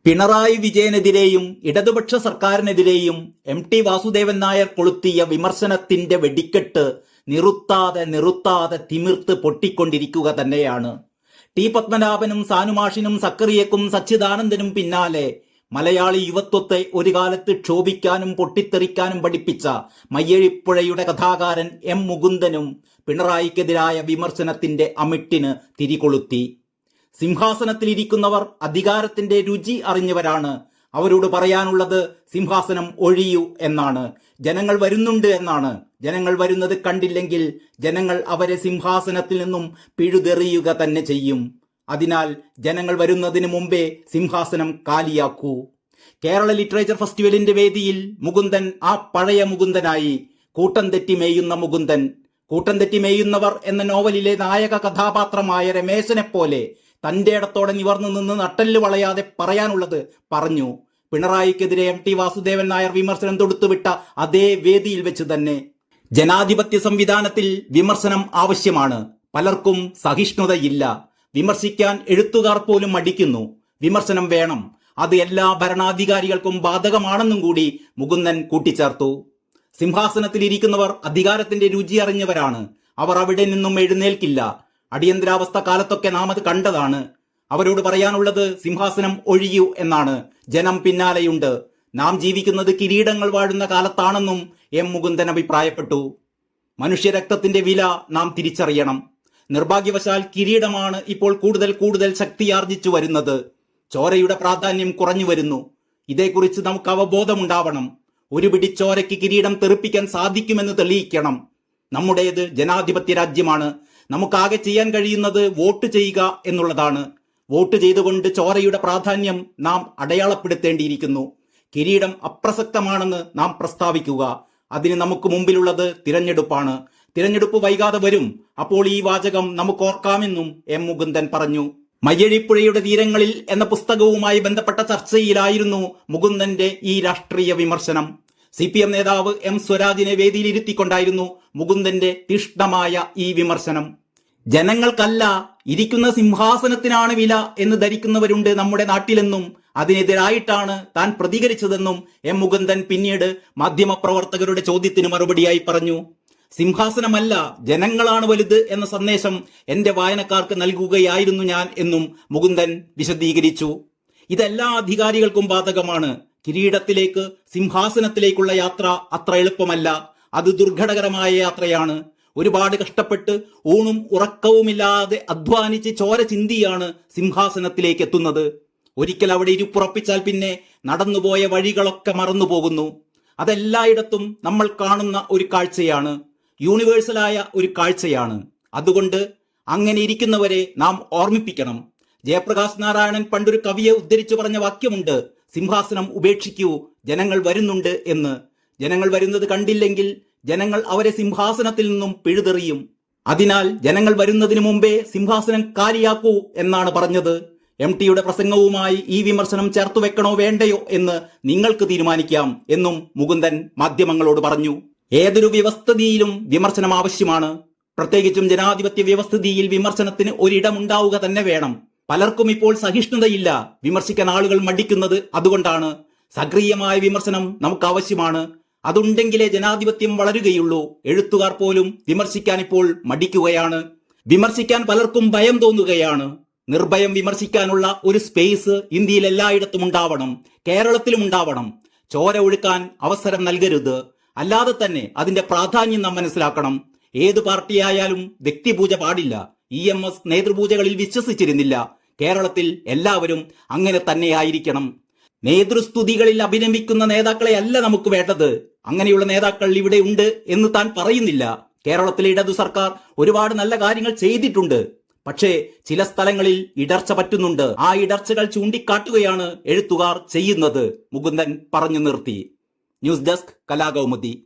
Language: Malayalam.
പിണറായി വിജയനെതിരെയും ഇടതുപക്ഷ സർക്കാരിനെതിരെയും എം.ടി. വാസുദേവൻ നായർ കൊളുത്തിയ വിമർശനത്തിന്റെ വെടിക്കെട്ട് നിർത്താതെ തിമിർത്ത് പൊട്ടിക്കൊണ്ടിരിക്കുക തന്നെയാണ്. ടി പത്മനാഭനും സാനുമാഷിനും സക്കറിയക്കും സച്ചിദാനന്ദനും പിന്നാലെ മലയാളി യുവത്വത്തെ ഒരു കാലത്ത് ക്ഷോഭിക്കാനും പൊട്ടിത്തെറിക്കാനും പഠിപ്പിച്ച മയ്യഴിപ്പുഴയുടെ കഥാകാരൻ എം മുകുന്ദനും പിണറായിക്കെതിരായ വിമർശനത്തിന്റെ അമിട്ടിന് തിരികൊളുത്തി. സിംഹാസനത്തിലിരിക്കുന്നവർ അധികാരത്തിന്റെ രുചി അറിഞ്ഞവരാണ്. അവരോട് പറയാനുള്ളത് സിംഹാസനം ഒഴിയൂ എന്നാണ്. ജനങ്ങൾ വരുന്നുണ്ട് എന്നാണ്. ജനങ്ങൾ വരുന്നത് കണ്ടില്ലെങ്കിൽ ജനങ്ങൾ അവരെ സിംഹാസനത്തിൽ നിന്നും പിഴുതെറിയുക തന്നെ ചെയ്യും. അതിനാൽ ജനങ്ങൾ വരുന്നതിന് മുമ്പേ സിംഹാസനം കാലിയാക്കൂ. കേരള ലിറ്ററേച്ചർ ഫെസ്റ്റിവലിന്റെ വേദിയിൽ മുകുന്ദൻ ആ പഴയ മുകുന്ദനായി. കൂട്ടം തെറ്റി മേയുന്ന മുകുന്ദൻ. കൂട്ടം തെറ്റി മേയുന്നവർ എന്ന നോവലിലെ നായക കഥാപാത്രമായ രമേശനെ പോലെ തന്റെ ഇടത്തോടെ നിവർന്നു നിന്ന് നട്ടല് വളയാതെ പറയാനുള്ളത് പറഞ്ഞു. പിണറായിക്കെതിരെ എം.ടി. വാസുദേവൻ നായർ വിമർശനം തൊടുത്തുവിട്ട അതേ വേദിയിൽ വെച്ച് തന്നെ. ജനാധിപത്യ സംവിധാനത്തിൽ വിമർശനം ആവശ്യമാണ്. പലർക്കും സഹിഷ്ണുതയില്ല. വിമർശിക്കാൻ എഴുത്തുകാർ പോലും മടിക്കുന്നു. വിമർശനം വേണം. അത് എല്ലാ ഭരണാധികാരികൾക്കും ബാധകമാണെന്നും കൂടി മുകുന്ദൻ കൂട്ടിച്ചേർത്തു. സിംഹാസനത്തിലിരിക്കുന്നവർ അധികാരത്തിന്റെ രുചി അറിഞ്ഞവരാണ്. അവർ അവിടെ നിന്നും എഴുന്നേൽക്കില്ല. അടിയന്തരാവസ്ഥ കാലത്തൊക്കെ നാം അത് കണ്ടതാണ്. അവരോട് പറയാനുള്ളത് സിംഹാസനം ഒഴിയൂ എന്നാണ്. ജനം പിന്നാലെയുണ്ട്. നാം ജീവിക്കുന്നത് കിരീടങ്ങൾ വാഴുന്ന കാലത്താണെന്നും എം മുകുന്ദൻ അഭിപ്രായപ്പെട്ടു. മനുഷ്യരക്തത്തിന്റെ വില നാം തിരിച്ചറിയണം. നിർഭാഗ്യവശാൽ കിരീടമാണ് ഇപ്പോൾ കൂടുതൽ ശക്തിയാർജിച്ചു വരുന്നത്. ചോരയുടെ പ്രാധാന്യം കുറഞ്ഞു വരുന്നു. ഇതേക്കുറിച്ച് നമുക്ക് അവബോധമുണ്ടാവണം. ഒരു പിടി ചോരയ്ക്ക് കിരീടം തെറിപ്പിക്കാൻ സാധിക്കുമെന്ന് തെളിയിക്കണം. നമ്മുടേത് ജനാധിപത്യ രാജ്യമാണ്. നമുക്കാകെ ചെയ്യാൻ കഴിയുന്നത് വോട്ട് ചെയ്യുക എന്നുള്ളതാണ്. വോട്ട് ചെയ്തുകൊണ്ട് ചോരയുടെ പ്രാധാന്യം നാം അടയാളപ്പെടുത്തേണ്ടിയിരിക്കുന്നു. കിരീടം അപ്രസക്തമാണെന്ന് നാം പ്രസ്താവിക്കുക. അതിന് നമുക്ക് മുമ്പിലുള്ളത് തിരഞ്ഞെടുപ്പാണ്. തിരഞ്ഞെടുപ്പ് വൈകാതെ വരും. അപ്പോൾ ഈ വാചകം നമുക്ക് ഓർക്കാമെന്നും എം മുകുന്ദൻ പറഞ്ഞു. മയ്യഴിപ്പുഴയുടെ തീരങ്ങളിൽ എന്ന പുസ്തകവുമായി ബന്ധപ്പെട്ട ചർച്ചയിലായിരുന്നു മുകുന്ദന്റെ ഈ രാഷ്ട്രീയ വിമർശനം. CPM നേതാവ് എം സ്വരാജിനെ വേദിയിലിരുത്തിക്കൊണ്ടായിരുന്നു മുകുന്ദന്റെ തീഷ്ണമായ ഈ വിമർശനം. ജനങ്ങൾക്കല്ല, ഇരിക്കുന്ന സിംഹാസനത്തിനാണ് വില എന്ന് ധരിക്കുന്നവരുണ്ട് നമ്മുടെ നാട്ടിലെന്നും അതിനെതിരായിട്ടാണ് താൻ പ്രതികരിച്ചതെന്നും എം മുകുന്ദൻ പിന്നീട് മാധ്യമപ്രവർത്തകരുടെ ചോദ്യത്തിന് മറുപടിയായി പറഞ്ഞു. സിംഹാസനമല്ല, ജനങ്ങളാണ് വലുത് എന്ന സന്ദേശം എന്റെ വായനക്കാർക്ക് നൽകുകയായിരുന്നു ഞാൻ എന്നും മുകുന്ദൻ വിശദീകരിച്ചു. ഇതെല്ലാ അധികാരികൾക്കും ബാധകമാണ്. കിരീടത്തിലേക്ക്, സിംഹാസനത്തിലേക്കുള്ള യാത്ര അത്ര എളുപ്പമല്ല. അത് ദുർഘടകരമായ യാത്രയാണ്. ഒരുപാട് കഷ്ടപ്പെട്ട് ഊണും ഉറക്കവുമില്ലാതെ അധ്വാനിച്ച് ചോര ചിന്തിയാണ് സിംഹാസനത്തിലേക്ക് എത്തുന്നത്. ഒരിക്കൽ അവിടെ ഇരിപ്പുറപ്പിച്ചാൽ പിന്നെ നടന്നുപോയ വഴികളൊക്കെ മറന്നുപോകുന്നു. അതെല്ലായിടത്തും നമ്മൾ കാണുന്ന ഒരു കാഴ്ചയാണ്. യൂണിവേഴ്സലായ ഒരു കാഴ്ചയാണ്. അതുകൊണ്ട് അങ്ങനെ ഇരിക്കുന്നവരെ നാം ഓർമ്മിപ്പിക്കണം. ജയപ്രകാശ് നാരായണൻ പണ്ടൊരു കവിയെ ഉദ്ധരിച്ചു പറഞ്ഞ വാക്യമുണ്ട്, സിംഹാസനം ഉപേക്ഷിക്കൂ, ജനങ്ങൾ വരുന്നുണ്ട് എന്ന്. ജനങ്ങൾ വരുന്നത് കണ്ടില്ലെങ്കിൽ ജനങ്ങൾ അവരെ സിംഹാസനത്തിൽ നിന്നും പിഴുതെറിയും. അതിനാൽ ജനങ്ങൾ വരുന്നതിന് മുമ്പേ സിംഹാസനം കാലിയാക്കൂ എന്നാണ് പറഞ്ഞത്. എം.ടിയുടെ പ്രസംഗവുമായി ഈ വിമർശനം ചേർത്തു വെക്കണോ വേണ്ടയോ എന്ന് നിങ്ങൾക്ക് തീരുമാനിക്കാം എന്നും മുകുന്ദൻ മാധ്യമങ്ങളോട് പറഞ്ഞു. ഏതൊരു വ്യവസ്ഥിതിയിലും വിമർശനം ആവശ്യമാണ്. പ്രത്യേകിച്ചും ജനാധിപത്യ വ്യവസ്ഥിതിയിൽ വിമർശനത്തിന് ഒരിടമുണ്ടാവുക തന്നെ വേണം. പലർക്കും ഇപ്പോൾ സഹിഷ്ണുതയില്ല. വിമർശിക്കാൻ ആളുകൾ മടിക്കുന്നത് അതുകൊണ്ടാണ്. സക്രിയമായ വിമർശനം നമുക്ക് ആവശ്യമാണ്. അതുണ്ടെങ്കിലേ ജനാധിപത്യം വളരുകയുള്ളൂ. എഴുത്തുകാർ പോലും വിമർശിക്കാൻ ഇപ്പോൾ മടിക്കുകയാണ്. വിമർശിക്കാൻ പലർക്കും ഭയം തോന്നുകയാണ്. നിർഭയം വിമർശിക്കാനുള്ള ഒരു സ്പേസ് ഇന്ത്യയിൽ എല്ലായിടത്തും ഉണ്ടാവണം. കേരളത്തിലും ഉണ്ടാവണം. ചോര ഒഴുക്കാൻ അവസരം നൽകരുത്. അല്ലാതെ തന്നെ അതിന്റെ പ്രാധാന്യം നാം മനസ്സിലാക്കണം. ഏത് പാർട്ടിയായാലും വ്യക്തിപൂജ പാടില്ല. EMS നേതൃപൂജകളിൽ വിശ്വസിച്ചിരുന്നില്ല. കേരളത്തിൽ എല്ലാവരും അങ്ങനെ തന്നെയായിരിക്കണം. നേതൃസ്തുതികളിൽ അഭിനമിക്കുന്ന നേതാക്കളെ അല്ല നമുക്ക് വേണ്ടത്. അങ്ങനെയുള്ള നേതാക്കൾ ഇവിടെ ഉണ്ട് എന്ന് താൻ പറയുന്നില്ല. കേരളത്തിലെ ഇടതു സർക്കാർ ഒരുപാട് നല്ല കാര്യങ്ങൾ ചെയ്തിട്ടുണ്ട്. പക്ഷേ ചില സ്ഥലങ്ങളിൽ ഇടർച്ച പറ്റുന്നുണ്ട്. ആ ഇടർച്ചകൾ ചൂണ്ടിക്കാട്ടുകയാണ് എഴുത്തുകാർ ചെയ്യുന്നത്. മുകുന്ദൻ പറഞ്ഞു നിർത്തി. News desk Kalakaumudi.